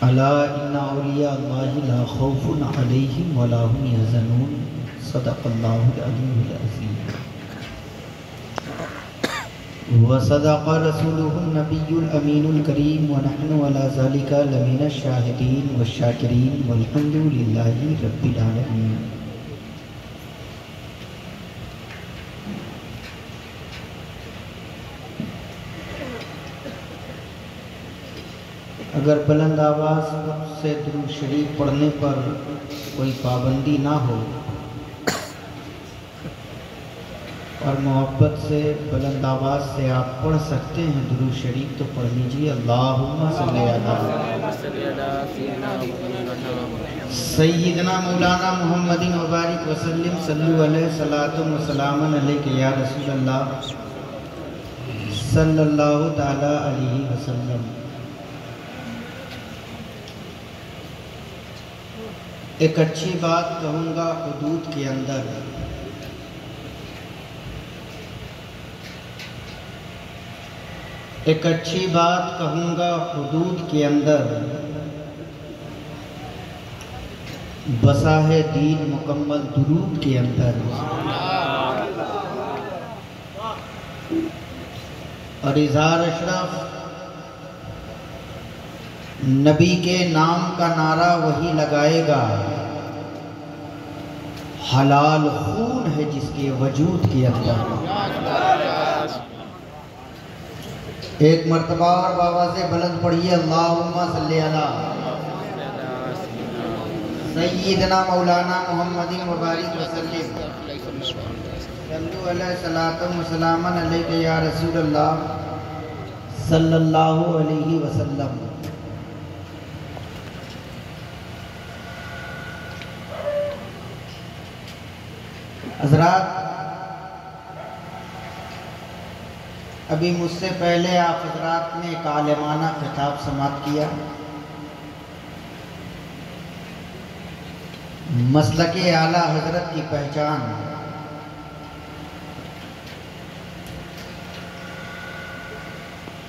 الا ان اولیاء اللہ لا خوف علیہم ولا هم یحزنون صدق اللہ العلی العظیم وصدق رسوله النبی الامین الکریم ونحن على ذلك لمن الشاہدین والشاکرین والحمد للہ رب العالمین۔ اگر بلند آواز سے درود شریف پڑھنے پر کوئی پابندی نہ ہو اور محبت سے بلند آواز سے آپ پڑھ سکتے ہیں درود شریف تو پڑھ لیجیے۔ اللہم صلی علی سیدنا مولانا محمد مبارک وسلم صلو علیہ صلاۃ و سلام علیک یا رسول اللہ صلی اللہ تعالی علیہ وسلم۔ ایک اچھی بات کہوں گا حدود کے اندر، ایک اچھی بات کہوں گا حدود کے اندر، بسا ہے دین مکمل درود کے اندر۔ اور اظہار اشرف نبی کے نام کا نعرہ وہی لگائے گا، حلال خون ہے جس کے وجود کے اندر۔ ایک مرتبہ اور بآواز بلند پڑھیے، اللہم صلی علی سیدنا مولانا محمد مبارک وسلم صلو علیہ صلاۃ و سلام علیک یا رسول اللہ صلی اللہ علیہ وسلم۔ حضرات، ابھی مجھ سے پہلے آپ حضرات نے ایک عالمانہ خطاب سماعت کیا، مسلک اعلیٰ حضرت کی پہچان۔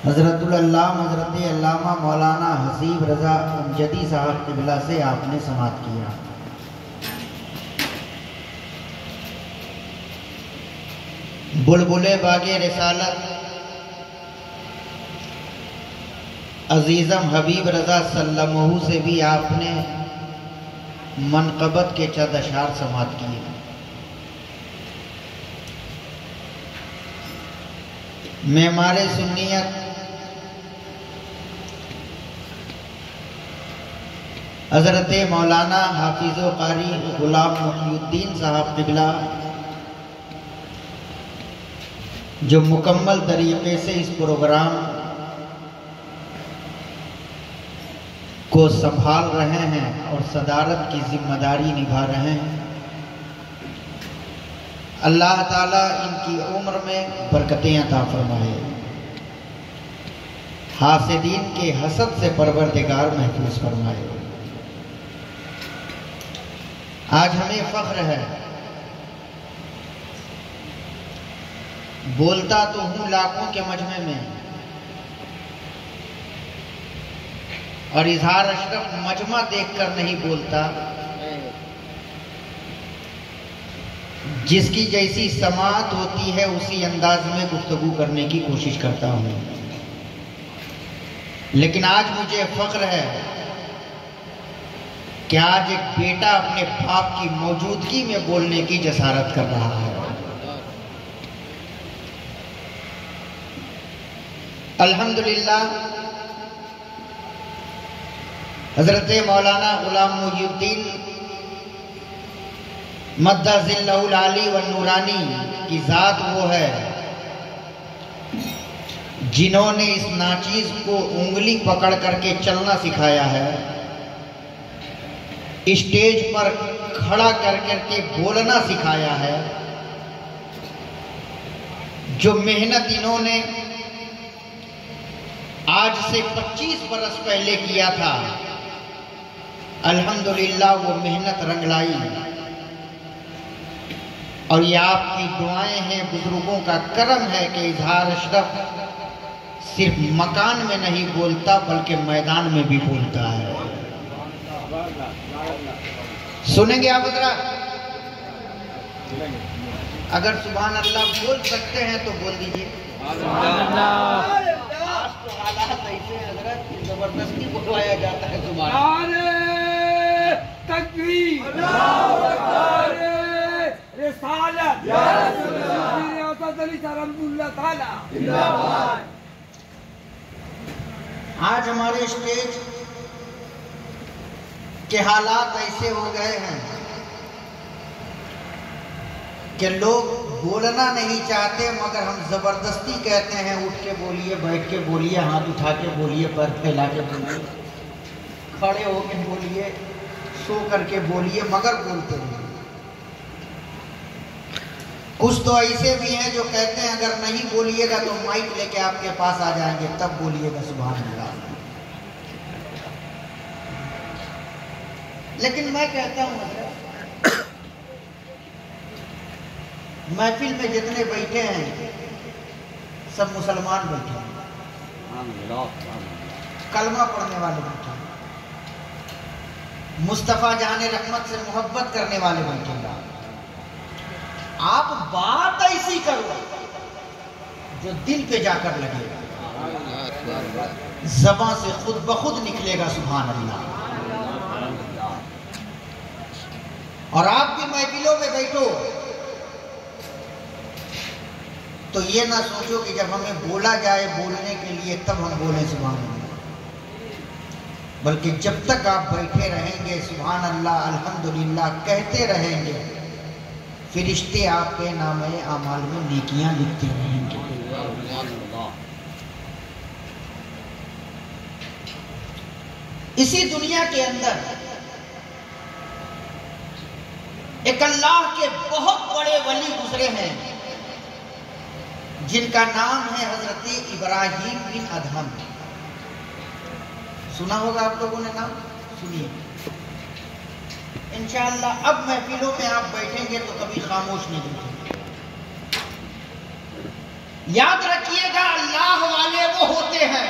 حضرت العلامہ حضرت علامہ مولانا حسیب رضا امجدی صاحب قبلہ سے آپ نے سماعت کیا۔ بلبلِ باغ رسالت عزیزم حبیب رضا سلمہ سے بھی آپ نے منقبت کے چند اشعار سماعت کیے۔ معمار سنیت حضرت مولانا حافظ و قاری غلام محی الدین صاحب قبلہ جو مکمل طریقے سے اس پروگرام کو سنبھال رہے ہیں اور صدارت کی ذمہ داری نبھا رہے ہیں، اللہ تعالیٰ ان کی عمر میں برکتیں عطا فرمائے، حاسدین کے حسد سے پروردگار محفوظ فرمائے۔ آج ہمیں فخر ہے، بولتا تو ہوں لاکھوں کے مجمع میں، اور اظہار اشرف مجمع دیکھ کر نہیں بولتا، جس کی جیسی سماعت ہوتی ہے اسی انداز میں گفتگو کرنے کی کوشش کرتا ہوں۔ لیکن آج مجھے فخر ہے کہ آج ایک بیٹا اپنے باپ کی موجودگی میں بولنے کی جسارت کر رہا ہے۔ الحمدللہ حضرت مولانا غلام محی الدین مدّ ظلہ العالی والنورانی کی ذات وہ ہے جنہوں نے اس ناچیز کو انگلی پکڑ کر کے چلنا سکھایا ہے، اسٹیج پر کھڑا کر کے بولنا سکھایا ہے۔ جو محنت انہوں نے آج سے 25 برس پہلے کیا تھا، الحمدللہ وہ محنت رنگ لائی، اور یہ آپ کی دعائیں ہیں، بزرگوں کا کرم ہے کہ اظہار اشرف صرف مکان میں نہیں بولتا بلکہ میدان میں بھی بولتا ہے. سنیں گے آپ حضرات؟ اگر سبحان اللہ بول سکتے ہیں تو بول دیجئے. آج تو حالات ایسے ہیں حضرت کہ زبردستی بلوایا جاتا ہے سبحان اللہ. تکبیر، نعرہ رسالت، یا رسول اللہ. آج ہمارے اسٹیج کے حالات ایسے ہو گئے ہیں کہ لوگ بولنا نہیں چاہتے مگر ہم زبردستی کہتے ہیں اٹھ کے بولیے، بیٹھ کے بولیے، ہاتھ اٹھا کے بولیے، پیر پھیلا کے بولیے، کھڑے ہو کے بولیے، سو کر کے بولیے، مگر بولتے نہیں. کچھ تو ایسے بھی ہیں جو کہتے ہیں اگر نہیں بولیے گا تو مائک لے کے آپ کے پاس آ جائیں گے تب بولیے گا سبحان اللہ. لیکن میں کہتا ہوں حضرت محفل میں جتنے بیٹھے ہیں سب مسلمان بیٹھے ہیں، کلمہ پڑھنے والے بیٹھے ہیں، مصطفیٰ جان رحمت سے محبت کرنے والے بیٹھے ہیں. آپ بات ایسی کرو جو دل پہ جا کر لگے گا، زبان سے خود بخود نکلے گا سبحان اللہ. اور آپ بھی محفلوں میں بیٹھو تو یہ نہ سوچو کہ جب ہمیں بولا جائے بولنے کے لیے تب ہم بولیں سبحان اللہ، بلکہ جب تک آپ بیٹھے رہیں گے سبحان اللہ الحمدللہ کہتے رہیں گے فرشتے آپ کے نامہ اعمال میں نیکیاں لکھتے رہیں گے. اسی دنیا کے اندر ایک اللہ کے بہت بڑے ولی گزرے ہیں جن کا نام ہے حضرت ابراہیم بن ادہم. سنا ہوگا آپ لوگوں نے نام؟ سنیے. انشاءاللہ اب محفلوں میں آپ بیٹھیں گے تو کبھی خاموش نہیں بیٹھیں گے. یاد رکھیے گا اللہ والے وہ ہوتے ہیں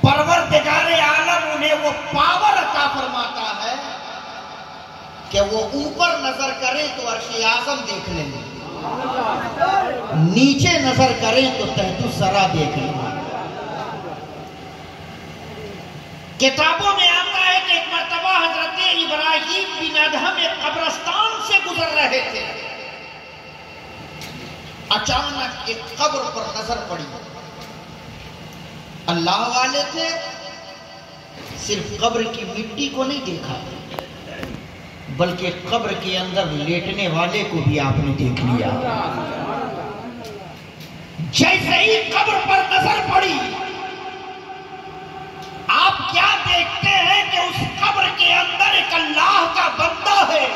پروردگار عالم انہیں وہ پاور عطا فرماتا ہے کہ وہ اوپر نظر کریں تو عرش اعظم دیکھ لیں گے، نیچے نظر کریں تو تحت الثری دیکھ لیں گے. کتابوں میں آتا ہے کہ ایک مرتبہ حضرت ابراہیم بن ادہم ایک قبرستان سے گزر رہے تھے، اچانک ایک قبر پر نظر پڑی. اللہ والے تھے، صرف قبر کی مٹی کو نہیں دیکھا بلکہ قبر کے اندر لیٹنے والے کو بھی آپ نے دیکھ لیا. جیسے ہی قبر پر نظر پڑی آپ کیا دیکھتے ہیں کہ اس قبر کے اندر ایک اللہ کا بندہ ہے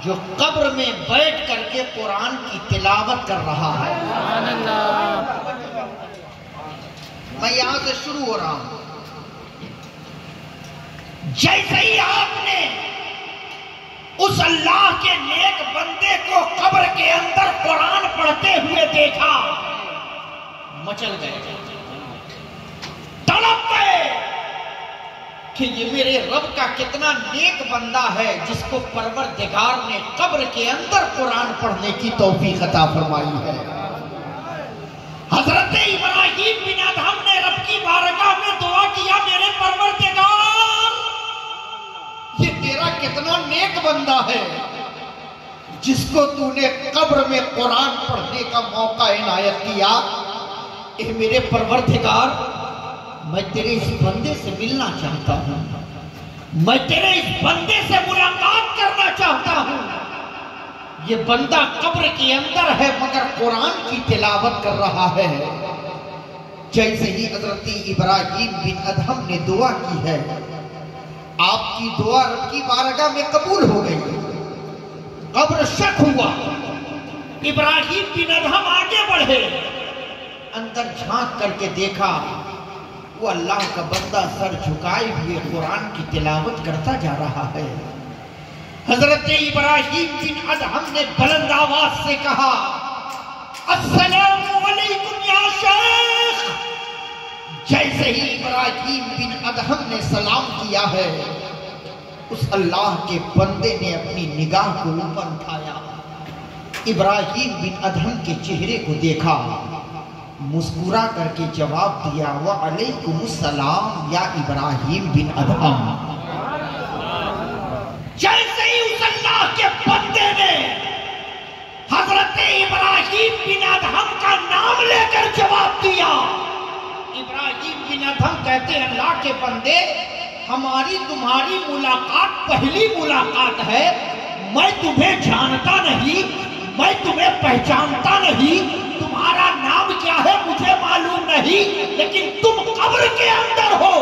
جو قبر میں بیٹھ کر کے قرآن کی تلاوت کر رہا ہے. میں یہاں سے شروع ہو رہا ہوں. جیسے ہی آپ نے اس اللہ کے نیک بندے کو قبر کے اندر قرآن پڑھتے ہوئے دیکھا مچل گئے، تڑپ گئے کہ یہ میرے رب کا کتنا نیک بندہ ہے جس کو پروردگار نے قبر کے اندر قرآن پڑھنے کی توفیق عطا فرمائی ہے. حضرت ابراہیم بن ادہم نے رب کی بارگاہ میں دعا کیا، میرے پروردگار یہ تیرا کتنا نیک بندہ ہے جس کو تو نے قبر میں قرآن پڑھنے کا موقع عنایت کیا. اے میرے پروردگار میں تیرے اس بندے سے ملنا چاہتا ہوں، میں تیرے اس بندے سے ملاقات کرنا چاہتا ہوں. یہ بندہ قبر کے اندر ہے مگر قرآن کی تلاوت کر رہا ہے. جیسے ہی حضرت ابراہیم بن ادہم نے دعا کی ہے آپ کی دعا رب کی بارگاہ میں قبول ہو گئی. قبر شک ہوا، ابراہیم بن ادہم آگے بڑھے، اندر جھانک کر کے دیکھا وہ اللہ کا بندہ سر جھکائے ہوئے قرآن کی تلاوت کرتا جا رہا ہے. حضرت ابراہیم بن ادہم نے بلند آواز سے کہا السلام علیکم شیخ جیسے ہی ابراہیم بن ادہم نے سلام کیا ہے، اس اللہ کے بندے نے اپنی نگاہ کو اوپر اٹھایا، ابراہیم بن ادہم کے چہرے کو دیکھا، مسکرا کر کے جواب دیا، وعلیکم السلام یا ابراہیم بن ادہم۔ جیسے ہی اس اللہ کے بندے نے حضرت ابراہیم بن ادہم کا نام لے کر جواب دیا، ابراہیم بن ادہم کہتے ہیں اللہ کے بندے، ہماری تمہاری ملاقات پہلی ملاقات ہے، میں تمہیں جانتا نہیں، میں تمہیں پہچانتا نہیں، تمہارا نام کیا ہے مجھے معلوم نہیں، لیکن تم قبر کے اندر ہو،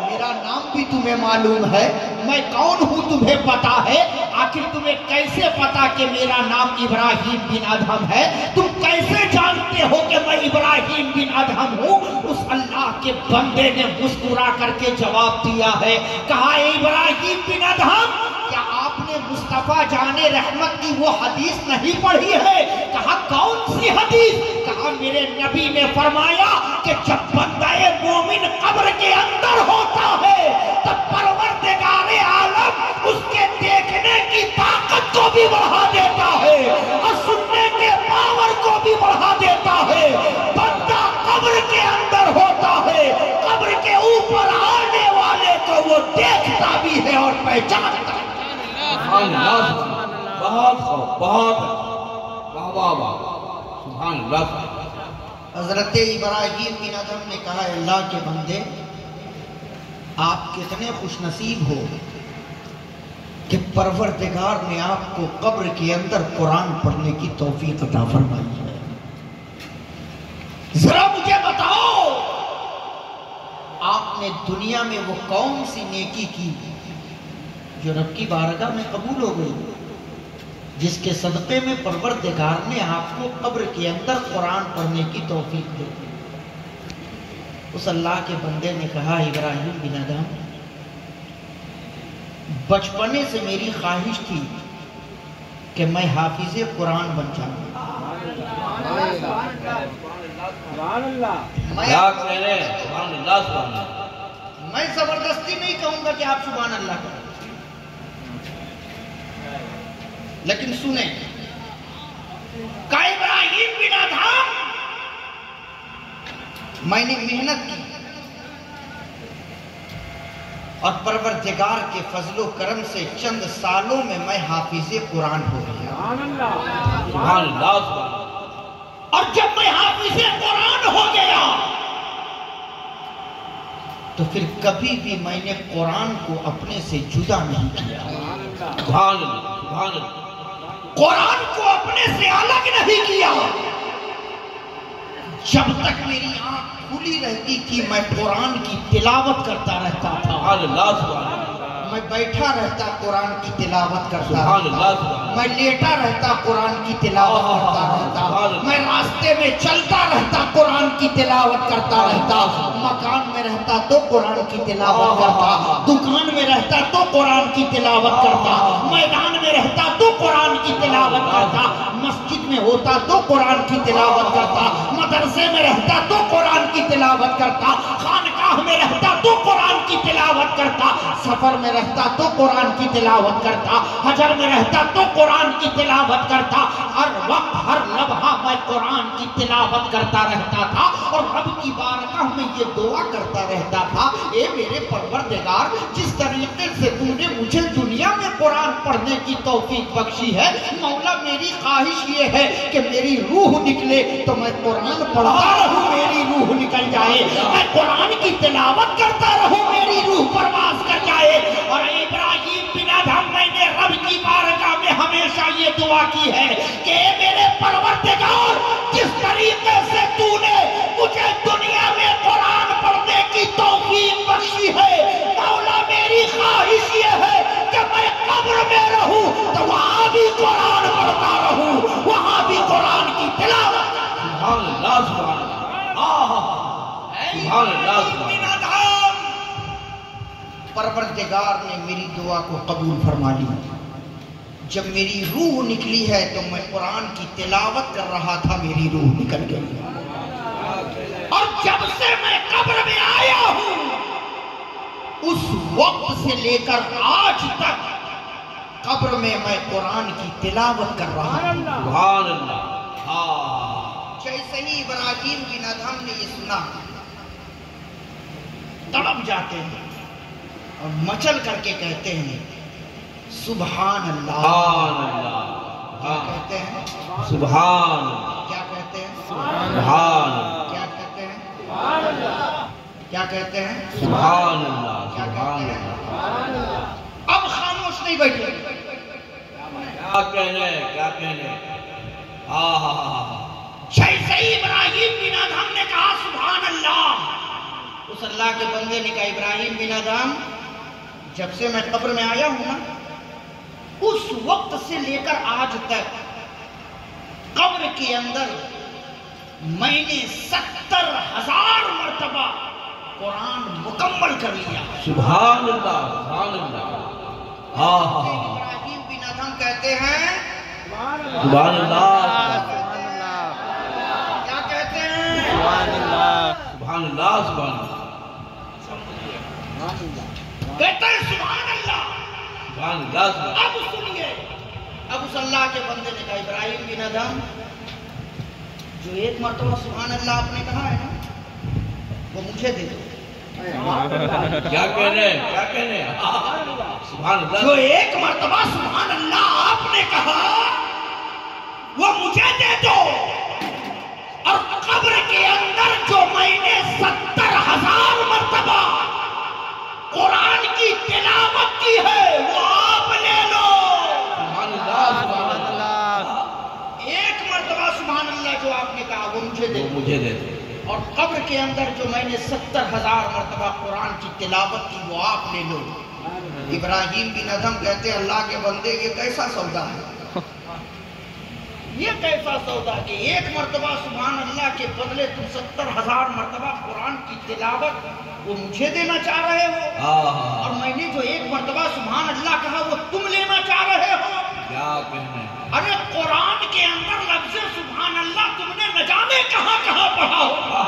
میرا نام بھی تمہیں معلوم ہے، میں کون ہوں تمہیں پتا ہے، آخر تمہیں کیسے پتا کہ میرا نام ابراہیم بن ادہم ہے، تم کیسے جانتے ہو کہ میں ابراہیم بن ادہم ہوں؟ اس اللہ کے بندے نے مسکرا کر کے جواب دیا ہے، کہا اے ابراہیم بن ادہم، کیا آپ نے مصطفیٰ جان رحمت کی وہ حدیث نہیں پڑھی ہے؟ کہا کون سی حدیث؟ کہا میرے نبی نے فرمایا کہ جب بندہ مومن قبر کے اندر ہوتا ہے تب پروردگار عالم اس کے دیکھنے کی طاقت کو بھی بڑھا دیتا ہے اور سننے کے پاور کو بھی بڑھا دیتا ہے۔ بندہ قبر کے اندر ہوتا ہے، قبر کے اوپر آنے والے کو وہ دیکھتا بھی ہے اور پہچانتا ہے۔ سبحان اللہ، بہت خوب، بہت واہ واہ، سبحان اللہ۔ حضرت ابراہیم بن ادہم نے کہا اللہ کے بندے، آپ کتنے خوش نصیب ہو کہ پروردگار نے آپ کو قبر کے اندر قرآن پڑھنے کی توفیق عطا فرمائی ہے۔ ذرا مجھے بتاؤ، آپ نے دنیا میں وہ کون سی نیکی کی جو رب کی بارگاہ میں قبول ہو گئی، جس کے صدقے میں پروردگار نے آپ کو قبر کے اندر قرآن پڑھنے کی توفیق دی؟ اس اللہ کے بندے نے کہا ابراہیم بن ادہم، بچپنے سے میری خواہش تھی کہ میں حافظ قرآن بن جاؤں۔ میں زبردستی نہیں کہوں گا کہ آپ سبحان اللہ کریں، لیکن سنیں، کہ ابراہیم بن ادہم میں نے محنت کی اور پروردگار کے فضل و کرم سے چند سالوں میں میں حافظ قرآن ہو گیا۔ سبحان اللہ۔ اور جب میں حافظ قرآن ہو گیا تو پھر کبھی بھی میں نے قرآن کو اپنے سے جدا نہیں کیا، سبحان اللہ، سبحان اللہ۔ قرآن کو اپنے سے الگ نہیں کیا۔ جب تک میری آنکھ کھلی رہتی تھی میں قرآن کی تلاوت کرتا رہتا تھا، سبحان اللہ، سبحان اللہ۔ میں بیٹھا رہتا قرآن کی تلاوت کرتا سبحان رہتا، اللہ۔ میں لیٹا رہتا قرآن کی تلاوت کرتا رہتا، میں راستے میں چلتا رہتا قرآن کی تلاوت کرتا رہتا، مکان میں رہتا تو قرآن کی تلاوت کرتا، دکان میں رہتا تو قرآن کی تلاوت کرتا، میدان میں رہتا تو قرآن کی تلاوت کرتا، مسجد میں ہوتا تو قرآن کی تلاوت کرتا، مدرسے میں رہتا تو قرآن کی تلاوت کرتا، خانقاہ میں رہتا تو قرآن کی تلاوت کرتا، سفر میں رہتا تو قرآن کی تلاوت کرتا، حجر میں رہتا تو قرآن کی تلاوت کرتا، ہر وقت ہر لمحہ میں قرآن کی تلاوت کرتا رہتا تھا اور رب کی بارگاہ میں یہ دعا کرتا رہتا تھا، اے میرے پروردگار، جس طریقے سے تو نے مجھے دنیا میں قرآن پڑھنے کی توفیق بخشی ہے، مولا میری خواہش یہ ہے کہ میری روح نکلے تو میں قرآن پڑھتا رہوں، میری روح نکل جائے، میں قرآن کی تلاوت کرتا رہوں، میری روح پرواز کر جائے۔ اور ابراہیم بن ادہم میں نے رب کی بارگاہ میں ہمیشہ یہ دعا کی ہے کہ اے میرے پروردگار، جس طریقے سے تو نے مجھے دنیا میں قرآن پڑھنے کی توفیق بخشی ہے، مولا میری خواہش یہ ہے کہ میں قبر میں رہوں تو وہاں بھی قرآن پڑھتا رہوں، وہاں بھی قرآن کی تلاوت۔ سبحان اللہ، سبحان اللہ، سبحان اللہ، سبحان اللہ۔ پروردگار نے میری دعا کو قبول فرما لی۔ جب میری روح نکلی ہے تو میں قرآن کی تلاوت کر رہا تھا، میری روح نکل گئی۔ جب سے میں قبر میں آیا ہوں اس وقت سے لے کر آج تک قبر میں قرآن کی تلاوت کر رہا ہوں. سبحان اللہ. جیسے ہی ابراہیم بن ادہم نے یہ سنا تڑپ جاتے ہیں اور مچل کر کے کہتے ہیں سبحان اللہ. کیا کہتے ہیں؟ سبحان. کیا کہتے ہیں؟ سبحان. کیا کہتے ہیں؟ کیا کہتے ہیں؟ سبحان اللہ. کیا سبحان کہتے ہیں؟ اللہ. اب خاموش نہیں بیٹھے. کیا کہنے کیا کہنے. جیسے ہی ابراہیم بن ادہم نے کہا سبحان اللہ اس اللہ کے بندے نے کہا ابراہیم بن ادہم جب سے میں قبر میں آیا ہوں نا اس وقت سے لے کر آج تک قبر کے اندر میں نے 70,000 مرتبہ قرآن مکمل کر لیا. سبحان اللہ. سبحان اللہ. ابراہیم بن ادہم کہتے ہیں سبحان اللہ. کیا کہتے ہیں؟ سبحان اللہ. سبحان اللہ. کہتے ہیں سبحان اللہ. سبحان اللہ. اب سنیے اب اس اللہ کے بندے نے کہا ابراہیم بن ادہم جو ایک مرتبہ سبحان اللہ آپ نے کہا ہے نا وہ مجھے دے دو. کیا کہنے کیا کہنے. سبحان جو اللہ. ایک مرتبہ سبحان اللہ آپ نے کہا وہ مجھے دے دو اور قبر کے اندر جو میں نے 70,000 مرتبہ قرآن کی تلاوت کی ہے وہ آپ لے لو. سبحان اللہ. سبحان اللہ. ایک مرتبہ سبحان اللہ جو آپ نے کہا وہ مجھے دے وہ دو مجھے دے دو. اور قبر کے اندر جو میں نے 70,000 مرتبہ قرآن کی تلاوت کی وہ آپ لے لو. ابراہیم بن ادہم کہتے ہیں اللہ کے بندے یہ کیسا سودا ہے یہ کیسا سودا کہ ایک مرتبہ سبحان اللہ کے بدلے تم 70,000 مرتبہ قرآن کی تلاوت وہ مجھے دینا چاہ رہے ہو اور میں نے جو ایک مرتبہ سبحان اللہ کہا وہ تم لینا چاہ رہے ہو. کیا کہنے. ارے قرآن کے اندر لفظ سبحان اللہ تم نے نہ جانے کہاں کہاں پڑھا ہوگا.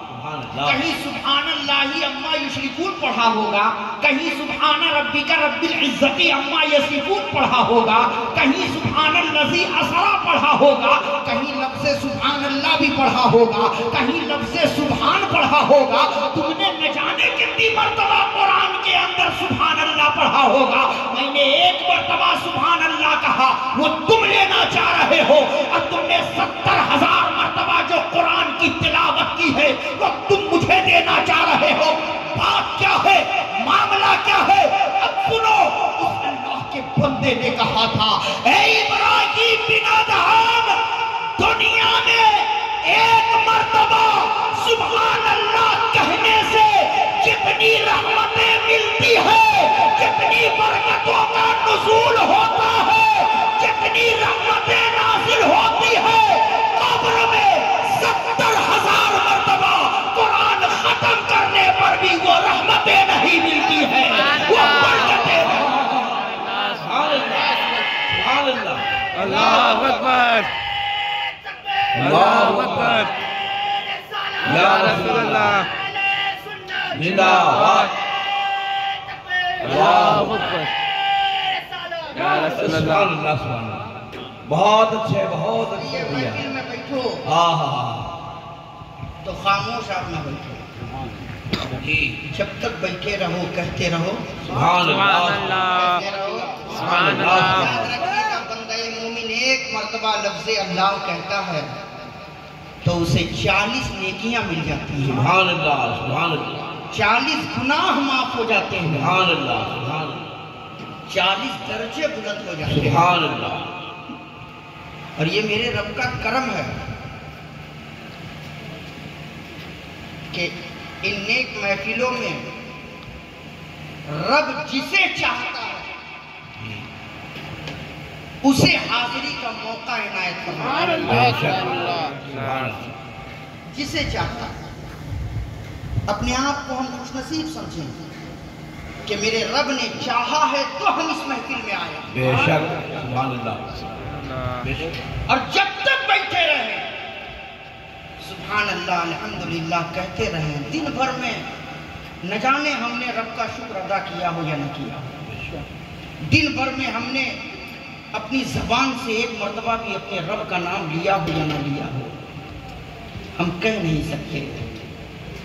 سبحان اللہ. کہیں سبحان اللہ اما یشرکون پڑھا ہوگا, کہیں سبحان ربک رب العزت اما یصفون پڑھا ہوگا, کہیں سبحان الذی اسری پڑھا ہوگا, کہیں لفظ سبحان اللہ بھی پڑھا ہوگا, کہیں لفظ سبحان پڑھا ہوگا. تم نے نہ جانے کتنی مرتبہ قرآن کے اندر سبحان اللہ پڑھا ہوگا. میں نے ایک مرتبہ سبحان اللہ کہا وہ تم لینا چاہ رہے ہو اور تم نے 70,000 مرتبہ جو قرآن کی تلاوت کی ہے وہ تم مجھے دینا چاہ رہے ہو. بات کیا ہے, معاملہ کیا ہے؟ اب سنو. اس اللہ کے بندے نے کہا تھا اے ابراہیم بن ادہم دنیا میں ایک مرتبہ سبحان اللہ کہنے سے جتنی رحمتیں ملتی ہے, جتنی برکتوں کا نزول ہوتا ہے, جتنی رحمتیں نازل ہوتی ہے, قبر میں 70,000 مرتبہ قرآن ختم کرنے پر بھی وہ رحمتیں نہیں ملتی ہیں, وہ برکتیں نہیں. سبحان اللہ. اللہ اکبر. اللہ اکبر. یا رسول اللہ. زندہ باد. اللہ اکبر. یا رسول اللہ. سبحان اللہ. سبحان اللہ. بہت اچھے بہت اچھے یہ بھیا. محفل میں بیٹھو تو خاموش آپ نہ بیٹھو. جی. جب تک بیٹھے رہو کہتے رہو سبحان سبحان اللہ. اللہ. کہتے رہو. سبحان اللہ. یاد رکھیے گا بندہ مومن ایک مرتبہ لفظ اللہ کہتا ہے تو اسے 40 نیکیاں مل جاتی ہیں, سبحان اللہ. سبحان اللہ. 40 گناہ معاف ہو جاتے ہیں, سبحان اللہ. سبحان اللہ. 40 درجے بلند ہو جاتے ہیں. سبحان اللہ. اور یہ میرے رب کا کرم ہے کہ ان نیک محفلوں میں رب جسے چاہتا ہے اسے حاضری کا موقع عنایت فرماتا ہے. بے شک. سبحان اللہ. جسے چاہتا ہے. اپنے آپ کو ہم خوش نصیب سمجھیں کہ میرے رب نے چاہا ہے تو ہم اس محفل میں آئے, بے شک. سبحان اللہ. بے شک. اور جب تک بیٹھے رہے سبحان سبحان اللہ الحمدللہ کہتے رہیں دن بھر میں، نہ جانے ہم نے رب کا شکر ادا کیا ہو یا نہ کیا ہو۔ دن بھر میں ہم نے اپنی زبان سے ایک مرتبہ بھی اپنے رب کا نام لیا ہو یا نہ لیا ہو، ہم کہہ نہیں سکتے،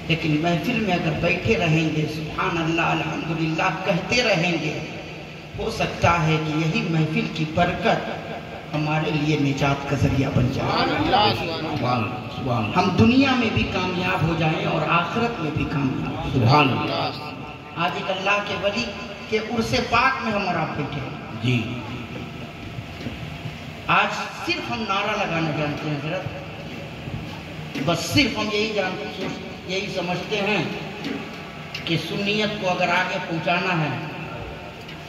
لیکن محفل میں اگر بیٹھے رہیں گے سبحان اللہ الحمدللہ کہتے رہیں گے، ہو سکتا ہے کہ یہی محفل کی برکت ہمارے لیے نجات کا ذریعہ بن جائے، ہم دنیا میں بھی کامیاب ہو جائیں اور آخرت میں بھی کامیاب ہو جائیں۔ آج ایک اللہ کے ولی کے عرص پاک میں ہم اور آپ بیٹھے ہیں جی، آج صرف ہم نعرہ لگانا جانتے ہیں حضرت، بس صرف ہم یہی سمجھتے ہیں کہ سنیت کو اگر آگے پہنچانا ہے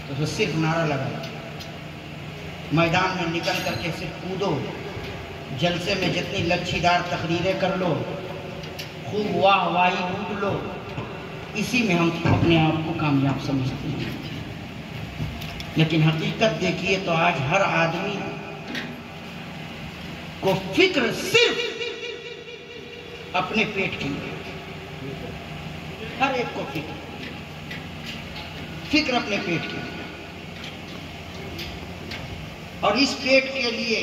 تو صرف نعرہ لگانا، میدان میں نکل کر کے صرف کودو، جلسے میں جتنی لچھی دار تقریریں کر لو، خوب واہ واہی لوٹ لو، اسی میں ہم اپنے آپ کو کامیاب سمجھتے ہیں۔ لیکن حقیقت دیکھیے تو آج ہر آدمی کو فکر صرف اپنے پیٹ کی، ہر ایک کو فکر اپنے پیٹ کی، اور اس پیٹ کے لیے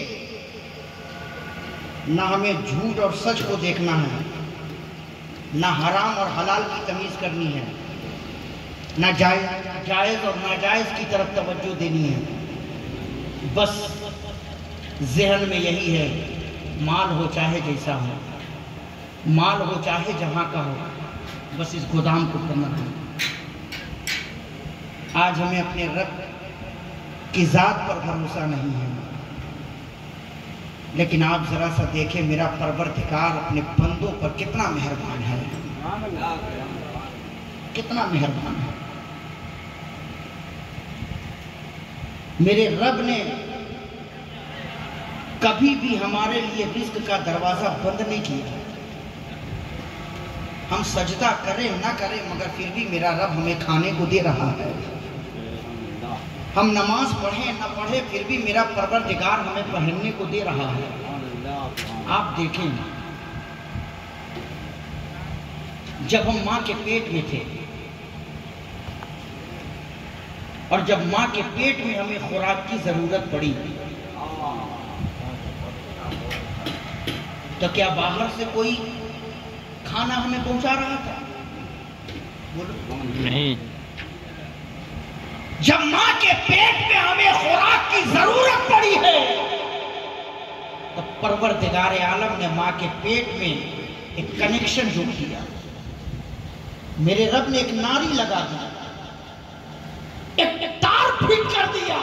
نہ ہمیں جھوٹ اور سچ کو دیکھنا ہے، نہ حرام اور حلال کی تمیز کرنی ہے، نہ جائز اور ناجائز کی طرف توجہ دینی ہے، بس ذہن میں یہی ہے، مال ہو چاہے جیسا ہو، مال ہو چاہے جہاں کا ہو، بس اس گودام کو کرنا ہے۔ آج ہمیں اپنے رب کی ذات پر بھروسہ نہیں ہے، لیکن آپ ذرا سا دیکھیں میرا پروردگار اپنے بندوں پر کتنا مہربان ہے، کتنا مہربان ہے۔ میرے رب نے کبھی بھی ہمارے لیے رزق کا دروازہ بند نہیں کیا، ہم سجدہ کریں نہ کریں مگر پھر بھی میرا رب ہمیں کھانے کو دے رہا ہے، ہم نماز پڑھیں نہ پڑھیں پھر بھی میرا پروردگار ہمیں پہننے کو دے رہا ہے۔ آپ دیکھیں جب ہم ماں کے پیٹ میں تھے اور جب ماں کے پیٹ میں ہمیں خوراک کی ضرورت پڑی تو کیا باہر سے کوئی کھانا ہمیں پہنچا رہا تھا؟ نہیں۔ جب ماں کے پیٹ میں ہمیں خوراک کی ضرورت پڑی ہے تو پروردگار عالم نے ماں کے پیٹ میں ایک کنیکشن جو کیا، میرے رب نے ایک ناری لگا دی، ایک تار پھٹ کر دیا،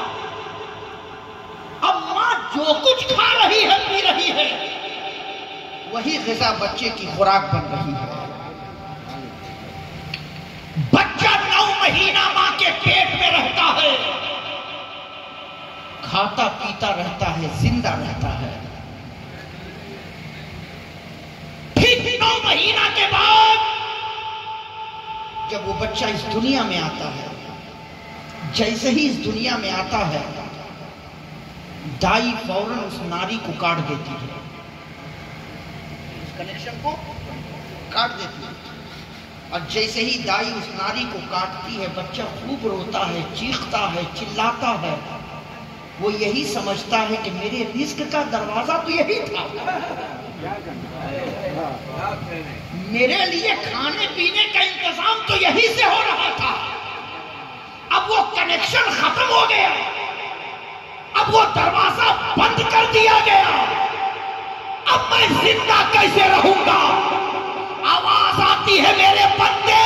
اب ماں جو کچھ کھا رہی ہے پی رہی ہے وہی غذا بچے کی خوراک بن رہی ہے۔ بچہ 9 مہینہ ماں کے پیٹ میں رہتا ہے، کھاتا پیتا رہتا ہے، زندہ رہتا ہے، پھر 9 مہینہ کے بعد جب وہ بچہ اس دنیا میں آتا ہے، جیسے ہی اس دنیا میں آتا ہے دائی فوراً اس ناری کو کاٹ دیتی ہے، اس کنیکشن کو کاٹ دیتی ہے، اور جیسے ہی دائی اس ناری کو کاٹتی ہے بچہ خوب روتا ہے، چیختا ہے، چلاتا ہے، وہ یہی سمجھتا ہے کہ میرے رزق کا دروازہ تو یہی تھا، میرے لیے کھانے پینے کا انتظام تو یہی سے ہو رہا تھا، اب وہ کنیکشن ختم ہو گیا، اب وہ دروازہ بند کر دیا گیا، اب میں زندہ کیسے رہوں گا؟ آواز آتی ہے میرے بندے،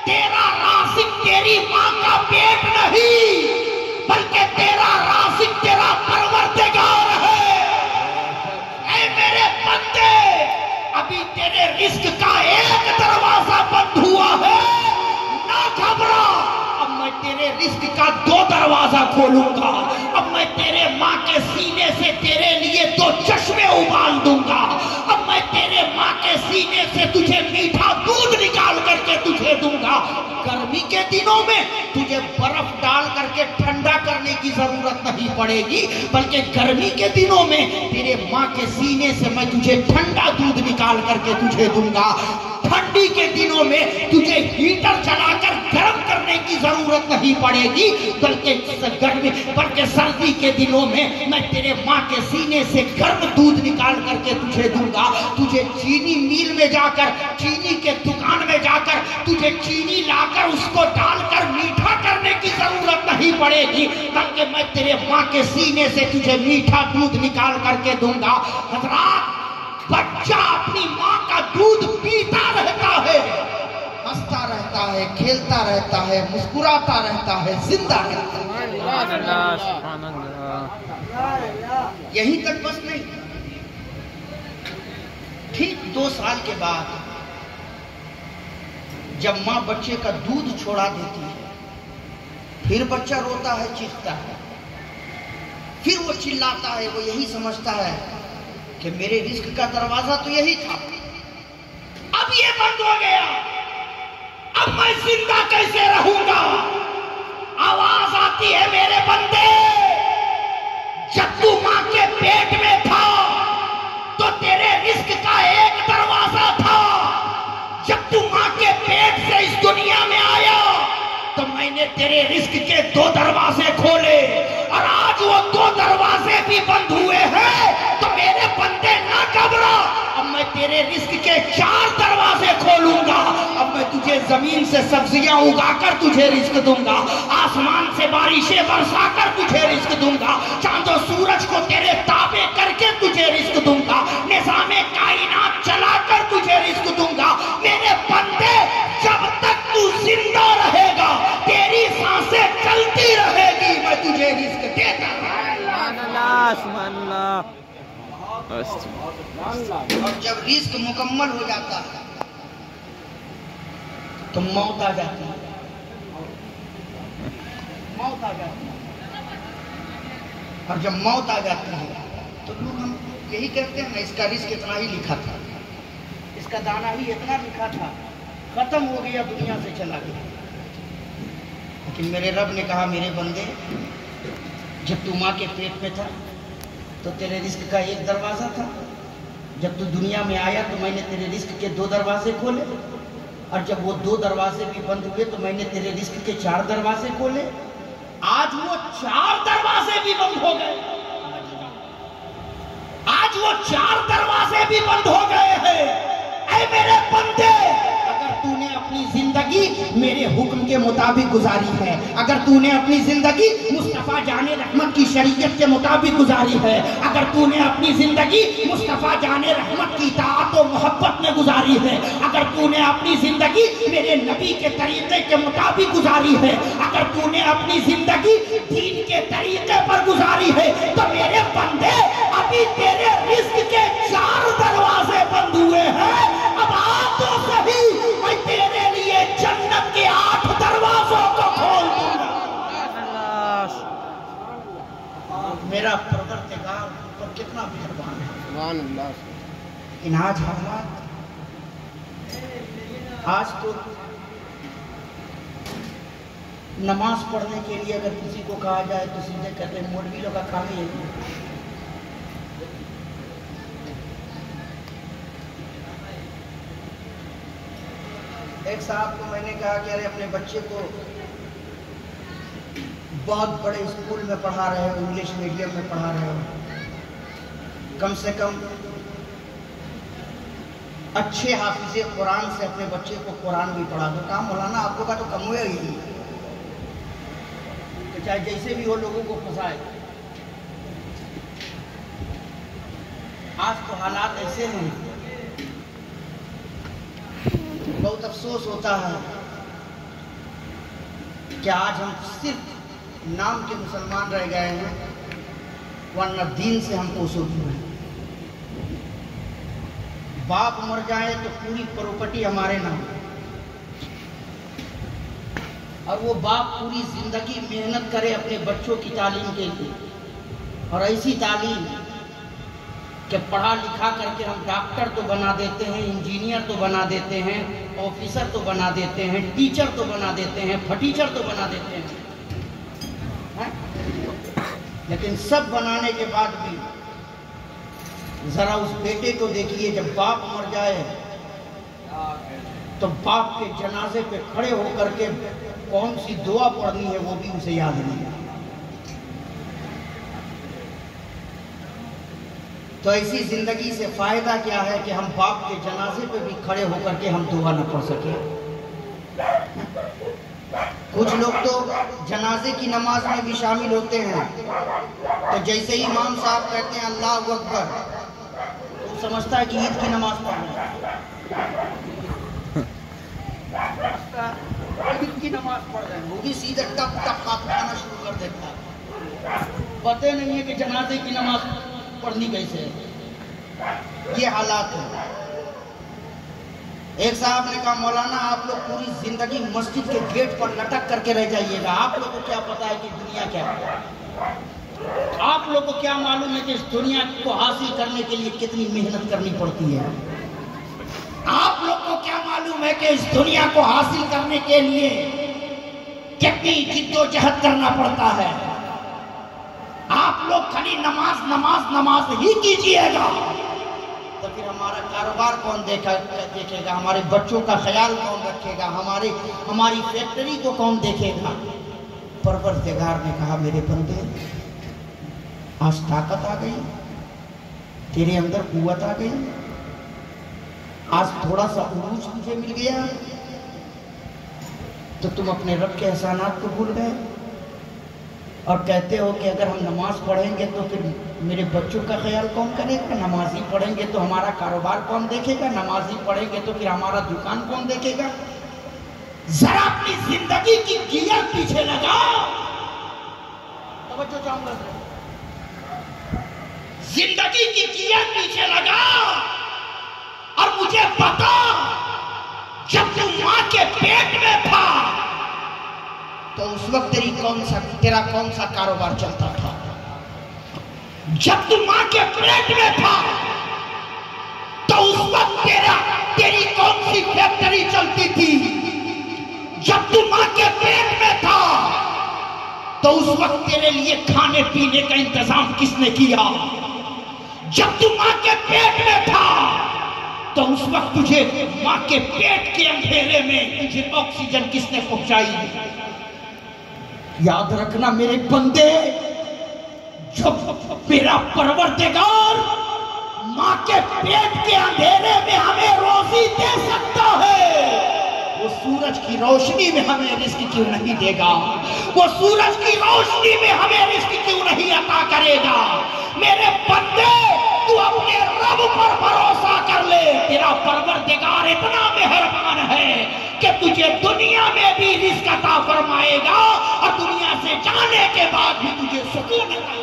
تیرا رازق تیری ماں کا پیٹ نہیں بلکہ تیرا رازق تیرا پروردگار ہے۔ اے میرے بندے، ابھی تیرے رزق کا ایک دروازہ بند ہوا ہے، نہ گھبرا، اب میں تیرے رزق کا 2 دروازہ کھولوں گا، اب میں تیرے ماں کے سینے سے تیرے لیے 2 چشمے ابال دوں گا، اب میں تیرے ماں کے سینے سے تجھے میٹھا دودھ نکال کر کے تجھے دوں گا. گرمی کے دنوں میں تجھے برف ڈال کر کے ٹھنڈا کرنے کی ضرورت نہیں پڑے گی، بلکہ گرمی کے دنوں میں تیرے ماں کے سینے سے میں تجھے ٹھنڈا دودھ نکال کر کے تجھے دوں گا. ٹھنڈی کے دنوں میں تجھے ہیٹر چلا کر گرم کرنے کی ضرورت نہیں پڑے گی، بلکہ سردی کے دنوں میں تیرے ماں کے سینے سے گرم دودھ نکال کر کے تجھے دوں گا. تجھے چینی میل میں جا کر، چینی کے دکان میں جا کر تجھے چینی لا کر اس کو ڈال کر میٹھا کرنے کی ضرورت نہیں پڑے گی، بلکہ میں تیرے ماں کے سینے سے تجھے میٹھا دودھ نکال کر کے دوں گا. حضرات، بچہ اپنی ماں کا دودھ پیتا رہتا ہے، ہنستا رہتا ہے، کھیلتا رہتا ہے، مسکراتا رہتا ہے، زندہ رہتا ہے. یہیں تک بس نہیں، ٹھیک 2 سال کے بعد جب ماں بچے کا دودھ چھوڑا دیتی ہے، پھر بچہ روتا ہے، چیختا ہے، پھر وہ چلاتا ہے. وہ یہی سمجھتا ہے کہ میرے رزق کا دروازہ تو یہی تھا، اب یہ بند ہو گیا، اب میں زندہ کیسے رہوں گا. آواز آتی ہے، میرے بندے، جب تو ماں کے پیٹ میں تھا تو تیرے رزق کا ایک دروازہ تھا، جب تو ماں کے پیٹ سے اس دنیا میں آیا تو میں نے تیرے رزق کے 2 دروازے کھولے، اور آج وہ 2 دروازے بھی بند ہوئے ہیں. تو میرے بندے نہ گھبرا، اب میں تیرے رزق کے 4 دروازے کھولوں گا. اب میں تجھے زمین سے سبزیاں اگا کر تجھے رزق دوں گا، آسمان سے بارشیں برسا کر تجھے رزق دوں گا، چاند و سورج کو تیرے تابع کر کے تجھے رزق دوں گا، نظام کائنات چلا کر تجھے رزق دوں گا. میرے بندے، جب تک تو زندہ رہے گا، تیری سانسیں چلتی رہے گی، میں تجھے رزق دیتا رہوں. اور جب رزق مکمل ہو جاتا ہے تو موت آ جاتی ہے، موت آ جاتی ہے. اور جب موت آ جاتی ہے تو لوگ ہم یہی کہتے ہیں نا، اس کا رزق اتنا ہی لکھا تھا، اس کا دانہ ہی اتنا لکھا تھا، ختم ہو گیا، دنیا سے چلا گیا. لیکن میرے رب نے کہا، میرے بندے، جب تو ماں کے پیٹ میں تھا تو تیرے رزق کا 1 دروازہ تھا، جب تو دنیا میں آیا تو میں نے تیرے رزق کے 2 دروازے کھولے، اور جب وہ 2 دروازے بھی بند ہوئے تو میں نے تیرے رزق کے 4 دروازے کھولے. آج وہ 4 دروازے بھی بند ہو گئے، آج وہ 4 دروازے بھی بند ہو گئے ہیں. اے میرے بندے، اگر تو نے اپنی زندگی میرے حکم کے مطابق گزاری ہے، اگر تو نے اپنی زندگی مصطفیٰ جان رحمت کی شریعت کے مطابق گزاری ہے، اگر تو نے اپنی زندگی مصطفیٰ جان رحمت کی اطاعت و محبت میں گزاری ہے، اگر تو نے اپنی زندگی میرے نبی کے طریقے کے مطابق گزاری ہے، اگر تو نے اپنی زندگی دین کے طریقے پر گزاری ہے، تو میرے بندے، ابھی تیرے رزق کے 4 دروازے بند ہوئے ہیں. اب آ تو صحیح، میں تیرے لیے جنت کے 8 دروازوں کو کھول دوں گا. میرا پروردگار پر کتنا مہربان ہے. لیکن آج حضرات، آج تو نماز پڑھنے کے لیے اگر کسی کو کہا جائے تو سیدھے کہتے ہیں مولوی لوگ کا کام ہی ہے. ایک صاحب کو میں نے کہا کہ ارے اپنے بچے کو بہت بڑے اسکول میں پڑھا رہے ہو، انگلش میڈیم میں پڑھا رہے ہو، کم سے کم اچھے حافظ قرآن سے اپنے بچے کو قرآن بھی پڑھا دو. کہا مولانا آپ کو کا تو کم ہوئے ہی، تو چاہے جیسے بھی ہو لوگوں کو پھنسائے. آج تو حالات ایسے ہیں، بہت افسوس ہوتا ہے کہ آج ہم صرف نام کے مسلمان رہ گئے ہیں، ورنہ دین سے ہم کو سوچ رہے ہیں. باپ مر جائے تو پوری پراپرٹی ہمارے نام، اور وہ باپ پوری زندگی محنت کرے اپنے بچوں کی تعلیم کے لیے، اور ایسی تعلیم کہ پڑھا لکھا کر کے ہم ڈاکٹر تو بنا دیتے ہیں، انجینئر تو بنا دیتے ہیں، آفیسر تو بنا دیتے ہیں، ٹیچر تو بنا دیتے ہیں، پھٹیچر تو بنا دیتے ہیں، لیکن سب بنانے کے بعد بھی ذرا اس بیٹے کو دیکھیے، جب باپ مر جائے تو باپ کے جنازے پہ کھڑے ہو کر کے کون سی دعا پڑھنی ہے وہ بھی اسے یاد نہیں ہے۔ تو ایسی زندگی سے فائدہ کیا ہے کہ ہم باپ کے جنازے پہ بھی کھڑے ہو کر کے ہم دعا نہ پڑھ سکے۔ کچھ لوگ تو جنازے کی نماز میں بھی شامل ہوتے ہیں، تو جیسے ہی امام صاحب کہتے ہیں اللہ اکبر تو سمجھتا ہے کہ عید کی نماز پڑھ رہا ہے، عید کی نماز پڑھ رہے ہیں، وہ بھی سیدھے ٹپ ٹپ کھانا شروع کر دیتا ہے، پتہ نہیں ہے کہ جنازے کی نماز پڑھنی کیسے ہے۔ یہ حالات ہیں۔ ایک صاحب نے کہا مولانا آپ لوگ پوری زندگی مسجد کے گیٹ پر لٹک کر کے رہ جائیے گا، آپ لوگ کو کیا پتا ہے کہ دنیا کیا ہے، آپ لوگ کو کیا معلوم ہے کہ اس دنیا کو حاصل کرنے کے لیے کتنی محنت کرنی پڑتی ہے، آپ لوگ کو کیا معلوم ہے کہ اس دنیا کو حاصل کرنے کے لیے کتنی جد و جہد کرنا پڑتا ہے، آپ لوگ خالی نماز نماز نماز ہی کیجئے گا تو پھر ہمارا کاروبار کون دیکھے گا، ہمارے بچوں کا خیال کون رکھے گا، ہماری فیکٹری کو کون دیکھے گا۔ پروردگار نے کہا میرے بندے آج طاقت آ گئی، تیرے اندر قوت آ گئی، آج تھوڑا سا عروج تجھے مل گیا تو تم اپنے رب کے احسانات کو بھول گئے اور کہتے ہو کہ اگر ہم نماز پڑھیں گے تو پھر میرے بچوں کا خیال کون کرے گا، نمازی پڑھیں گے تو ہمارا کاروبار کون دیکھے گا، نمازی پڑھیں گے تو پھر ہمارا دکان کون دیکھے گا۔ ذرا اپنی زندگی کی گیئر پیچھے لگا، توجہ چاہوں گا، زندگی کی گیئر پیچھے لگا اور مجھے بتا جب تم ماں کے پیٹ میں تھا تو اس وقت تیرا کون سا کاروبار چلتا تھا، جب تم ماں کے پیٹ میں تھا تو اس وقت تیری کون سی فیکٹری چلتی تھی، جب تم ماں کے پیٹ میں تھا تو اس وقت تیرے لیے کھانے پینے کا انتظام کس نے کیا، جب تم ماں کے پیٹ میں تھا تو اس وقت تجھے ماں کے پیٹ کے اندھیرے میں تجھے آکسیجن کس نے پہنچائی۔ یاد رکھنا میرے بندے، جب میرا پروردگار ماں کے پیٹ کے اندھیرے میں ہمیں روزی دے سکتا ہے، وہ سورج کی روشنی میں ہمیں رزق کیوں نہیں دے گا، وہ سورج کی روشنی میں ہمیں رزق کیوں نہیں عطا کرے گا۔ میرے بندے تو اپنے رب پر بھروسہ کر لے، تیرا پروردگار اتنا مہربان ہے کہ تجھے دنیا میں بھی رزق عطا فرمائے گا اور دنیا سے جانے کے بعد بھی تجھے سکون عطا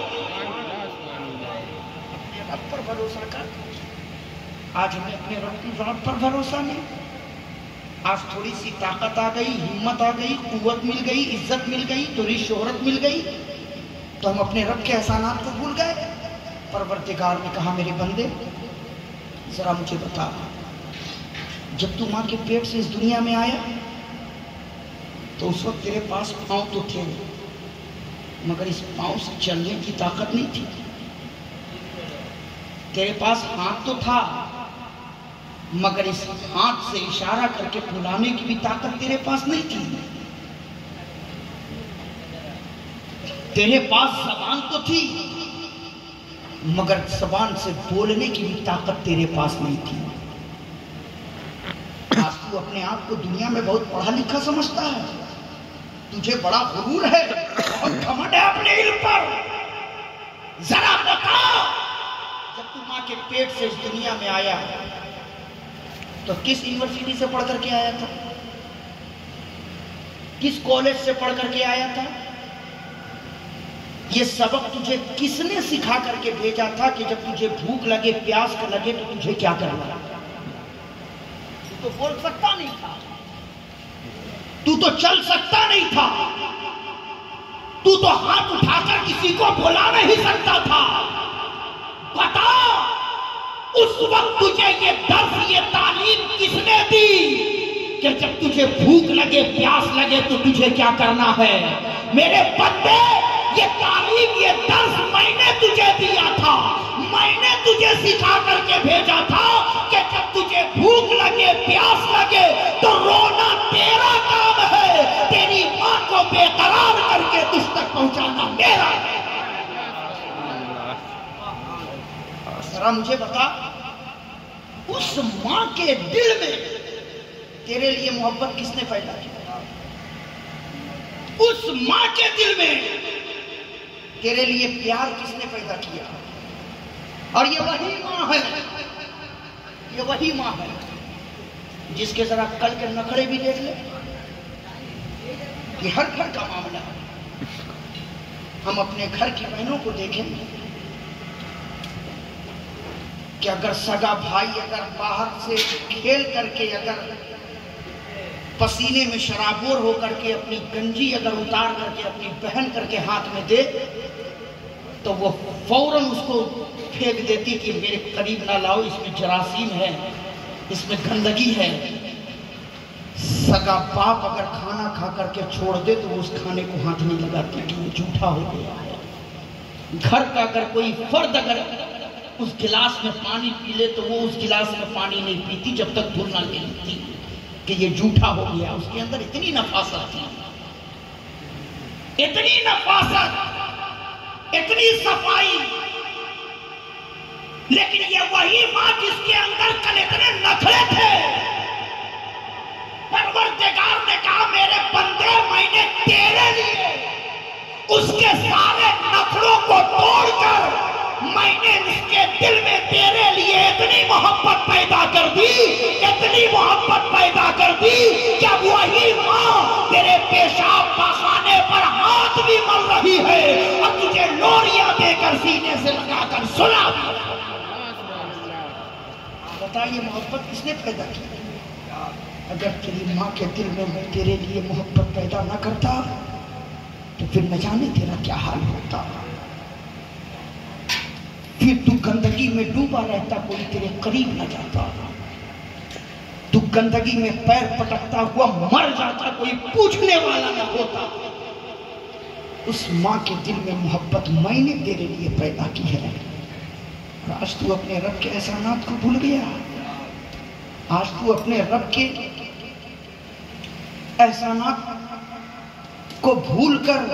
رب پر بھروسہ کر۔ آج ہمیں اپنے رب کی ذات پر بھروسہ نہیں، آج تھوڑی سی طاقت آ گئی، ہمت آ گئی، قوت مل گئی، عزت مل گئی، تھوڑی شہرت مل گئی تو ہم اپنے رب کے احسانات کو بھول گئے۔ پروردگار نے کہا میرے بندے ذرا مجھے بتا، جب تو ماں کے پیٹ سے اس دنیا میں آیا تو اس وقت تیرے پاس پاؤں تو تھے مگر اس پاؤں سے چلنے کی طاقت نہیں تھی، تیرے پاس ہاتھ تو تھا مگر اس ہاتھ سے اشارہ کر کے بلانے کی بھی طاقت تیرے پاس نہیں تھی، تیرے پاس زبان تو تھی مگر زبان سے بولنے کی بھی طاقت تیرے پاس نہیں تھی۔ آج تو اپنے آپ کو دنیا میں بہت پڑھا لکھا سمجھتا ہے، تجھے بڑا غرور ہے، بہت گھمنڈ ہے اپنے علم پر۔ ذرا بتا جب تو ماں کے پیٹ سے اس دنیا میں آیا تو کس یونیورسٹی سے پڑھ کر کے آیا تھا، کس کالج سے پڑھ کر کے آیا تھا، یہ سبق تجھے کس نے سکھا کر کے بھیجا تھا کہ جب تجھے بھوک لگے پیاس کا لگے تو تجھے کیا کرنا، تو تو بول سکتا نہیں تھا، تو تو چل سکتا نہیں تھا، تو تو ہاتھ اٹھا کر کسی کو بلا نہیں سکتا تھا۔ بتا اس وقت تجھے یہ درس یہ تعلیم کس نے دی کہ جب تجھے بھوک لگے پیاس لگے تو تجھے کیا کرنا ہے؟ میرے بندے یہ تعلیم یہ درس میں نے تجھے دیا تھا، میں نے تجھے سکھا کر کے بھیجا تھا کہ جب تجھے بھوک لگے پیاس لگے تو رونا تیرا کام ہے، تیری ماں کو بے قرار کر کے تجھ تک پہنچانا میرا ہے۔ ذرا مجھے بتا اس ماں کے دل میں تیرے لیے محبت کس نے پیدا کیا؟ اس ماں کے دل میں تیرے لیے پیار کس نے پیدا کیا؟ اور یہ وہی ماں ہے، یہ وہی ماں ہے جس کے ذرا کل کے نخرے بھی دیکھ لے۔ یہ ہر گھر کا معاملہ ہے۔ ہم اپنے گھر کی بہنوں کو دیکھیں کہ اگر سگا بھائی اگر باہر سے کھیل کر کے اگر پسینے میں شرابور ہو کر کے اپنی گنجی اگر اتار کر کے اپنی بہن کر کے ہاتھ میں دے تو وہ فوراً اس کو پھینک دیتی کہ میرے قریب نہ لاؤ، اس میں جراثیم ہے، اس میں گندگی ہے۔ سگا باپ اگر کھانا کھا کر کے چھوڑ دے تو اس کھانے کو ہاتھ نہیں لگاتی کہ یہ جھوٹا ہو گیا ہے۔ گھر کا اگر کوئی فرد اگر اس گلاس میں پانی پی لے تو وہ اس گلاس میں پانی نہیں پیتی جب تک دھل نہ لے لیتی کہ یہ جھوٹا ہو گیا۔ اس کے اندر اتنی نفاست تھی، اتنی نفاست، اتنی صفائی، لیکن یہ وہی ماں جس کے اندر کل اتنے نخرے تھے، پروردگار نے کہا میرے بندے میں نے تیرے لیے اس کے سارے نخروں کو توڑ کر میں نے اس کے دل میں تیرے لیے اتنی محبت پیدا کر دی، اتنی محبت پیدا کر دی کہ وہی ماں تیرے پیشاب پاخانے پر ہاتھ بھی مل رہی ہے اور تجھے لوریاں دے کر سینے سے لگا کر سلا دی۔ بتائیے محبت کس نے پیدا کی؟ اگر تیری ماں کے دل میں میں تیرے لیے محبت پیدا نہ کرتا تو پھر نہ جانے تیرا کیا حال ہوتا، پھر تو گندگی میں ڈوبا رہتا، کوئی تیرے قریب نہ جاتا، تو گندگی میں پیر پٹکتا ہوا مر جاتا، کوئی پوچھنے والا نہ ہوتا۔ اس ماں کے دل میں محبت میں نے تیرے لیے پیدا کی ہے، آج تو اپنے رب کے احسانات کو بھول گیا، آج تو اپنے رب کے احسانات کو بھول کر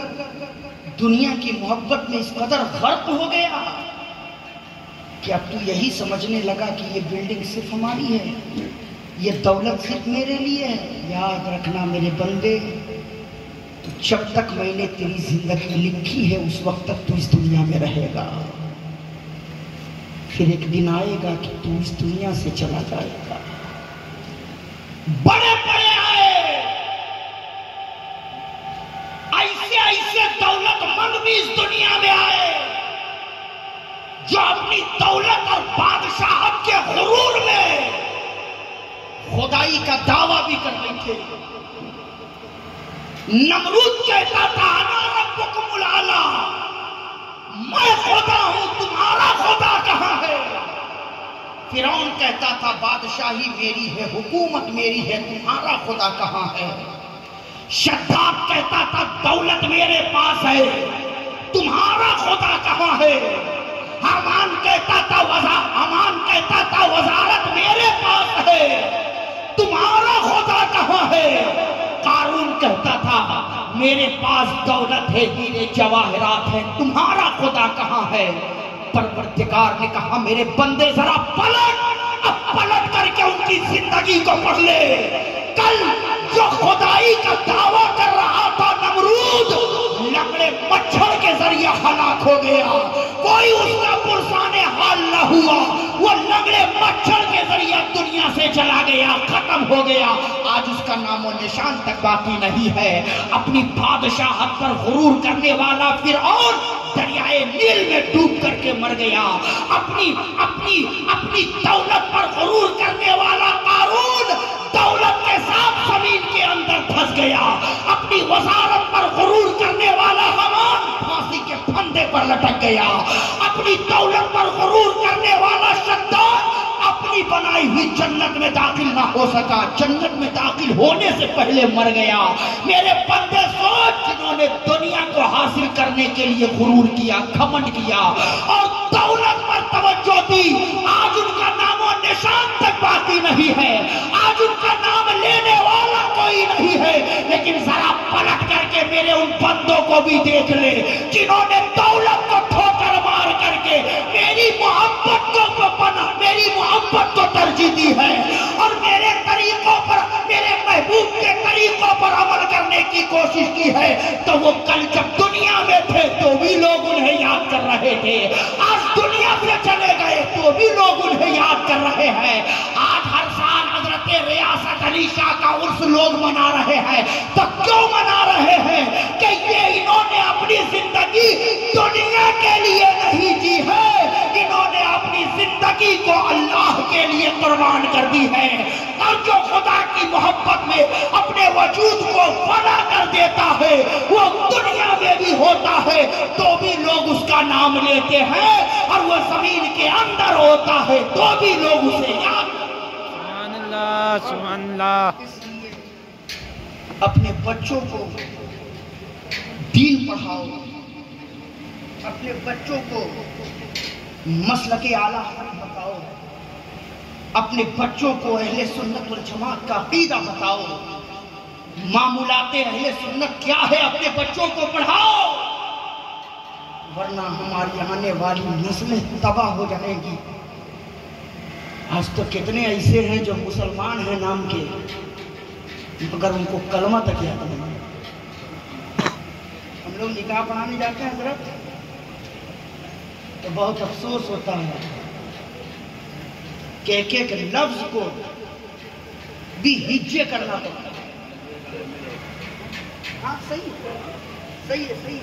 دنیا کی محبت میں اس قدر غرق ہو گیا کہ اب تو یہی سمجھنے لگا کہ یہ بلڈنگ صرف ہماری ہے، یہ دولت صرف میرے لیے ہے۔ یاد رکھنا میرے بندے، جب تک میں نے تیری زندگی لکھی ہے اس وقت تک تو اس دنیا میں رہے گا، پھر ایک دن آئے گا کہ تو اس دنیا سے چلا جائے گا۔ بڑے بڑے آئے، ایسے ایسے دولت مند بھی اس دنیا میں آئے جو اپنی دولت اور بادشاہت کے غرور میں خدائی کا دعویٰ بھی کر رہے تھے۔ نمرود کہتا تھا انا ربکم الاعلی، میں خدا ہوں، تمہارا خدا کہاں ہے؟ فرعون کہتا تھا بادشاہی میری ہے، حکومت میری ہے، تمہارا خدا کہاں ہے؟ شداد کہتا تھا دولت میرے پاس ہے، تمہارا خدا کہاں ہے؟ حمان کہتا تھا وزارت میرے پاس ہے، تمہارا خدا کہاں ہے؟ قارون کہتا تھا میرے پاس دولت ہے، ہیرے جواہرات ہیں، تمہارا خدا کہاں ہے؟ پروردگار نے کہا میرے بندے ذرا پلٹ، اب پلٹ کر کے ان کی زندگی کو پڑھ لے۔ کل جو خدائی کا دعویٰ کر رہا تھا نمرود، لنگڑے مچھر کے ذریعے ہلاک ہو گیا، کوئی اس کا پرسان حال نہ ہوا، وہ لنگڑے مچھر کے ذریعے دنیا سے چلا گیا، ختم ہو گیا، آج اس کا نام و نشان تک باقی نہیں ہے۔ اپنی بادشاہت پر غرور کرنے والا فرعون دریائے نیل میں ڈوب کر کے مر گیا، اپنی دولت پر غرور کرنے والا قارون دولت کے ساتھ زمین کے اندر پھنس گیا، اپنی وزارت پر غرور کرنے والا حمان پھانسی کے پھندے پر لٹک گیا، اپنی دولت پر غرور کرنے والا شداد اپنی بنائی ہوئی جنت میں داخل نہ ہو سکا، جنت میں داخل ہونے سے پہلے مر گیا۔ میرے بندے سوچ، جنہوں نے دنیا کو حاصل کرنے کے لیے غرور کیا، گھمنڈ کیا اور دولت پر توجہ دی، آج ان کا نام و نشان تک باقی نہیں ہے، آج ان کا نام لینے والا کوئی نہیں ہے۔ لیکن ذرا پلٹ کر کے میرے ان بندوں کو بھی دیکھ لے جنہوں نے دولت کو ٹھوکر مار کر کے میری محبت کو ترجیح دی ہے اور میرے طریقوں پر، میرے محبوب کے طریقوں پر عمل کرنے کی کوشش کی ہے، تو وہ کل جب دنیا میں تھے تو بھی لوگ انہیں یاد کر رہے تھے، آج دنیا سے چلے گئے تو بھی لوگ انہیں یاد کر رہے ہیں۔ آج ہر سال حضرت ریاست علی شاہ کا عرس لوگ منا رہے ہیں، تو کیوں منا رہے ہیں؟ کہ یہ انہوں نے اپنی زندگی دنیا کے لیے نہیں جی ہے، انہوں نے اپنی زندگی کو اللہ کے لیے قربان کر دی ہے۔ اور جو خدا کی محبت میں اپنے وجود کو فنا کر دیتا ہے، وہ دنیا میں بھی ہوتا ہے تو بھی لوگ اس کا نام لیتے ہیں، اور وہ زمین کے اندر ہوتا ہے تو بھی لوگ اسے یاد کرتے ہیں۔ سبحان اللہ، سبحان اللہ۔ اس لیے اپنے بچوں کو دین پڑھاؤ، اپنے بچوں کو مسلک اعلیٰ بتاؤ، اپنے بچوں کو اہل سنت والجماعت کا عقیدہ بتاؤ، معمولات اہل سنت کیا ہے اپنے بچوں کو پڑھاؤ، ورنہ ہماری آنے والی نسلیں تباہ ہو جائیں گی۔ آج تو کتنے ایسے ہیں جو مسلمان ہیں نام کے، مگر ان کو کلمہ تک یاد نہیں۔ ہم لوگ نکاح پڑھانے جاتے ہیں حضرت تو بہت افسوس ہوتا ہے کہ ایک ایک لفظ کو بھی ہجے کرنا پڑتا ہے۔ ہاں صحیح ہے،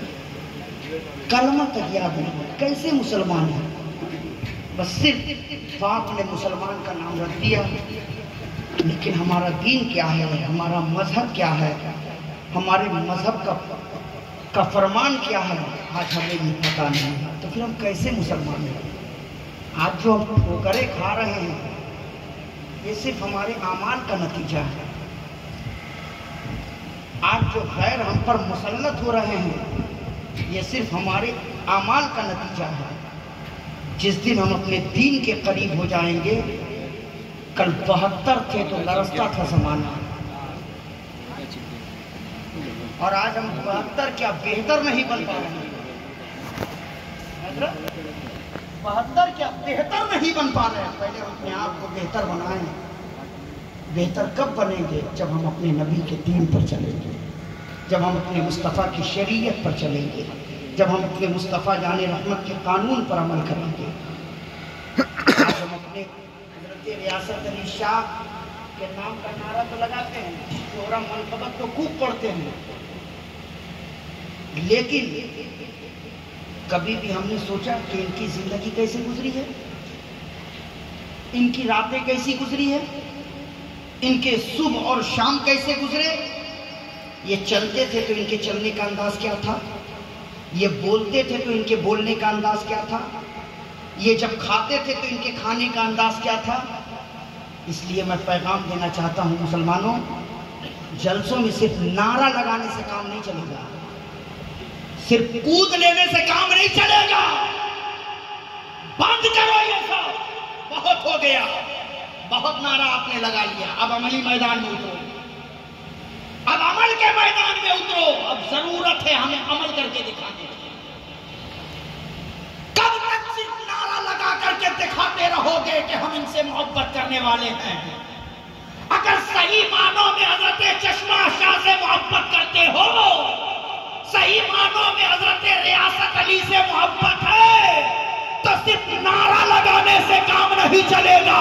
کلمہ تک یاد نہیں، کیسے مسلمان ہیں؟ بس صرف باپ نے مسلمان کا نام رکھ دیا، لیکن ہمارا دین کیا ہے، ہمارا مذہب کیا ہے، ہمارے مذہب کا فرمان کیا ہے، آج ہمیں بھی پتہ نہیں، تو پھر ہم کیسے مسلمان ہیں؟ آج جو ہم ٹھوکریں کھا رہے ہیں یہ صرف ہمارے اعمال کا نتیجہ ہے۔ آج جو غیر ہم پر مسلط ہو رہے ہیں یہ صرف ہمارے اعمال کا نتیجہ ہے۔ جس دن ہم اپنے دین کے قریب ہو جائیں گے، کل 72 تھے تو لرزتا تھا زمانہ، اور آج ہم 72 کیا بہتر نہیں بن پا رہے ہیں۔ 72 کیا بہتر نہیں بن پا رہے ہیں۔ پہلے ہم اپنے آپ کو بہتر بنائیں۔ بہتر کب بنیں گے؟ جب ہم اپنے نبی کے دین پر چلیں گے، جب ہم اپنے مصطفیٰ کی شریعت پر چلیں گے، جب ہم اپنے مصطفیٰ جان رحمت کے قانون پر عمل کریں گے۔ آج ہم اپنے حضرت ریاست علی شاہ کے نام کا نعرہ تو لگاتے ہیں، شہرہ منقبت تو خوب پڑھتے ہیں، لیکن کبھی بھی ہم نے سوچا کہ ان کی زندگی کیسے گزری ہے، ان کی راتیں کیسی گزری ہے، ان کے صبح اور شام کیسے گزرے؟ یہ چلتے تھے تو ان کے چلنے کا انداز کیا تھا؟ یہ بولتے تھے تو ان کے بولنے کا انداز کیا تھا؟ یہ جب کھاتے تھے تو ان کے کھانے کا انداز کیا تھا؟ اس لیے میں پیغام دینا چاہتا ہوں مسلمانوں، جلسوں میں صرف نعرہ لگانے سے کام نہیں چلے گا، صرف کود لینے سے کام نہیں چلے گا۔ بند کرو یہ سب، بہت ہو گیا، بہت نعرہ آپ نے لگا لیا، اب عملی میدان میں اترو، اب عمل کے میدان میں اترو، اب ضرورت ہے ہمیں عمل کر کے دکھانے کی۔ کب تک صرف نعرہ لگا کر کے دکھاتے رہو گے کہ ہم ان سے محبت کرنے والے ہیں؟ اگر صحیح معنوں میں حضرت چشمہ شاہ سے محبت کرتے ہو، صحیح معنوں میں حضرت ریاست علی سے محبت ہے، تو صرف نعرہ لگانے سے کام نہیں چلے گا،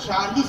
40